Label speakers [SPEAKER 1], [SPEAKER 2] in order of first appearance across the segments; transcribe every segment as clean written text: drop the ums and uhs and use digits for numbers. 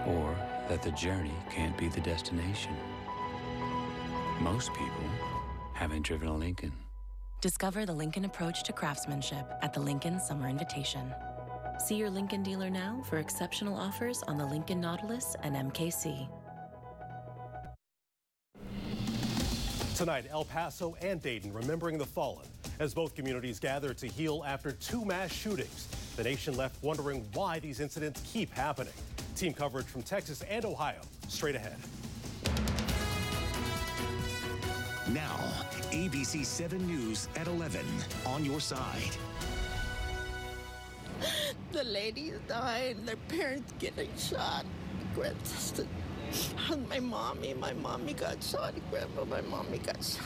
[SPEAKER 1] or that the journey can't be the destination. Most people haven't driven a Lincoln.
[SPEAKER 2] Discover the Lincoln approach to craftsmanship at the Lincoln Summer Invitation. See your Lincoln dealer now for exceptional offers on the Lincoln Nautilus and MKC.
[SPEAKER 3] Tonight, El Paso and Dayton remembering the fallen as both communities gather to heal after 2 mass shootings. The nation left wondering why these incidents keep happening. Team coverage from Texas and Ohio, straight ahead.
[SPEAKER 4] Now, ABC 7 News at 11 on your side.
[SPEAKER 5] The ladies died, their parents getting shot. Grandsister, my mommy got shot. Grandma, my mommy got shot.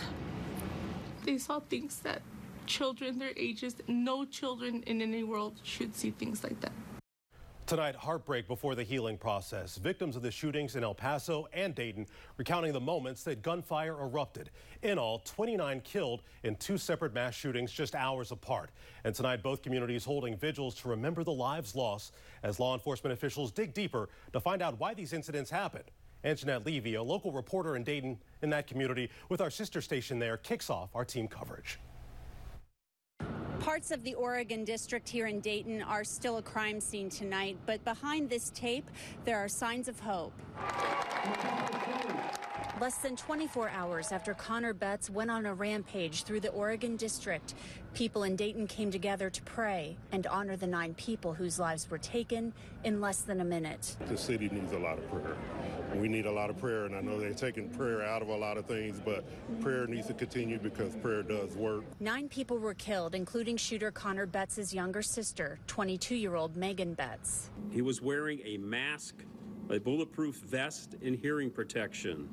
[SPEAKER 6] They saw things that children their ages, no children in any world should see things like that.
[SPEAKER 3] Tonight, heartbreak before the healing process. Victims of the shootings in El Paso and Dayton recounting the moments that gunfire erupted. In all, 29 killed in 2 separate mass shootings just hours apart. And tonight, both communities holding vigils to remember the lives lost as law enforcement officials dig deeper to find out why these incidents happened. And Jeanette Levy, a local reporter in Dayton in that community with our sister station there, kicks off our team coverage.
[SPEAKER 7] Parts of the Oregon district here in Dayton are still a crime scene tonight, but behind this tape, there are signs of hope. Less than 24 hours after Connor Betts went on a rampage through the Oregon district, people in Dayton came together to pray and honor the 9 people whose lives were taken in less than a minute.
[SPEAKER 8] The city needs a lot of prayer. We need a lot of prayer, and I know they're taking prayer out of a lot of things, but prayer needs to continue because prayer does work.
[SPEAKER 7] 9 people were killed, including shooter Connor Betts' younger sister, 22-year-old Megan Betts.
[SPEAKER 9] He was wearing a mask, a bulletproof vest, and hearing protection.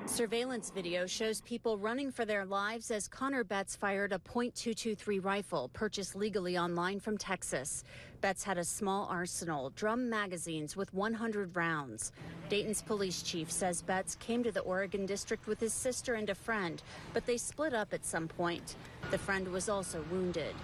[SPEAKER 7] Surveillance video shows people running for their lives as Connor Betts fired a .223 rifle purchased legally online from Texas. Betts had a small arsenal, drum magazines with 100 rounds. Dayton's police chief says Betts came to the Oregon district with his sister and a friend, but they split up at some point. The friend was also wounded.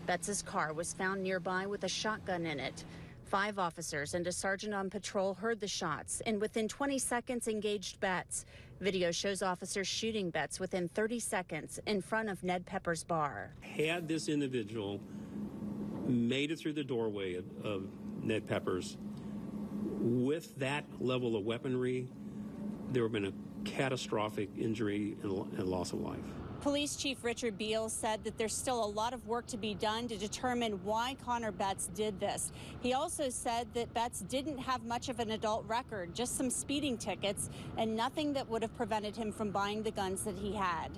[SPEAKER 7] Betts' car was found nearby with a shotgun in it. 5 officers and a sergeant on patrol heard the shots and within 20 seconds engaged Betts. Video shows officers shooting Betts within 30 seconds in front of Ned Pepper's bar.
[SPEAKER 9] Had this individual made it through the doorway of Ned Pepper's with that level of weaponry, there would have been a catastrophic injury and loss of life.
[SPEAKER 7] Police Chief Richard Beal said that there's still a lot of work to be done to determine why Connor Betts did this. He also said that Betts didn't have much of an adult record, just some speeding tickets and nothing that would have prevented him from buying the guns that he had.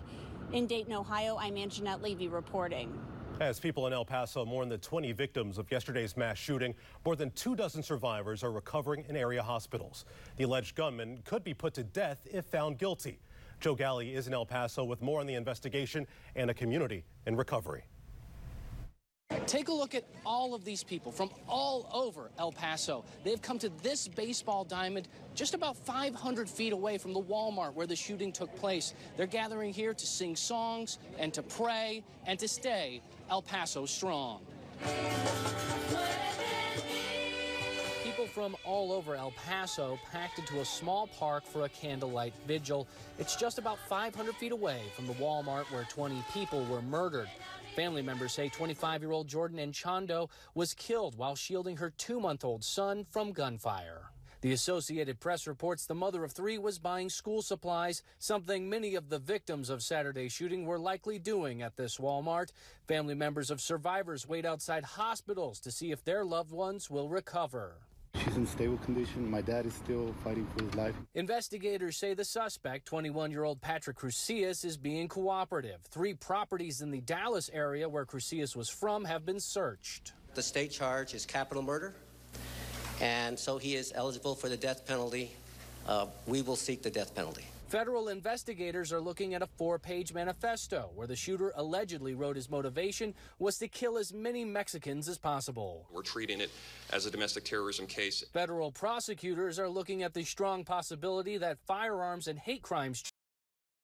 [SPEAKER 7] In Dayton, Ohio, I'm Jeanette Levy reporting.
[SPEAKER 3] As people in El Paso mourn the 20 victims of yesterday's mass shooting, more than 24 survivors are recovering in area hospitals. The alleged gunman could be put to death if found guilty. Joe Galley is in El Paso with more on the investigation and a community in recovery.
[SPEAKER 10] Take a look at all of these people from all over El Paso. They've come to this baseball diamond just about 500 feet away from the Walmart where the shooting took place. They're gathering here to sing songs and to pray and to stay El Paso strong. People from all over El Paso packed into a small park for a candlelight vigil. It's just about 500 feet away from the Walmart where 20 people were murdered. Family members say 25-year-old Jordan Enchando was killed while shielding her 2-month-old son from gunfire. The Associated Press reports the mother of 3 was buying school supplies, something many of the victims of Saturday's shooting were likely doing at this Walmart. Family members of survivors wait outside hospitals to see if their loved ones will recover.
[SPEAKER 11] She's in stable condition. My dad is still fighting for his life.
[SPEAKER 10] Investigators say the suspect, 21-year-old Patrick Crucius, is being cooperative. 3 properties in the Dallas area where Crucius was from have been searched.
[SPEAKER 12] The state charge is capital murder, and so he is eligible for the death penalty. We will seek the death penalty.
[SPEAKER 10] Federal investigators are looking at a 4-page manifesto where the shooter allegedly wrote his motivation was to kill as many Mexicans as possible.
[SPEAKER 13] We're treating it as a domestic terrorism case.
[SPEAKER 10] Federal prosecutors are looking at the strong possibility that firearms and hate crimes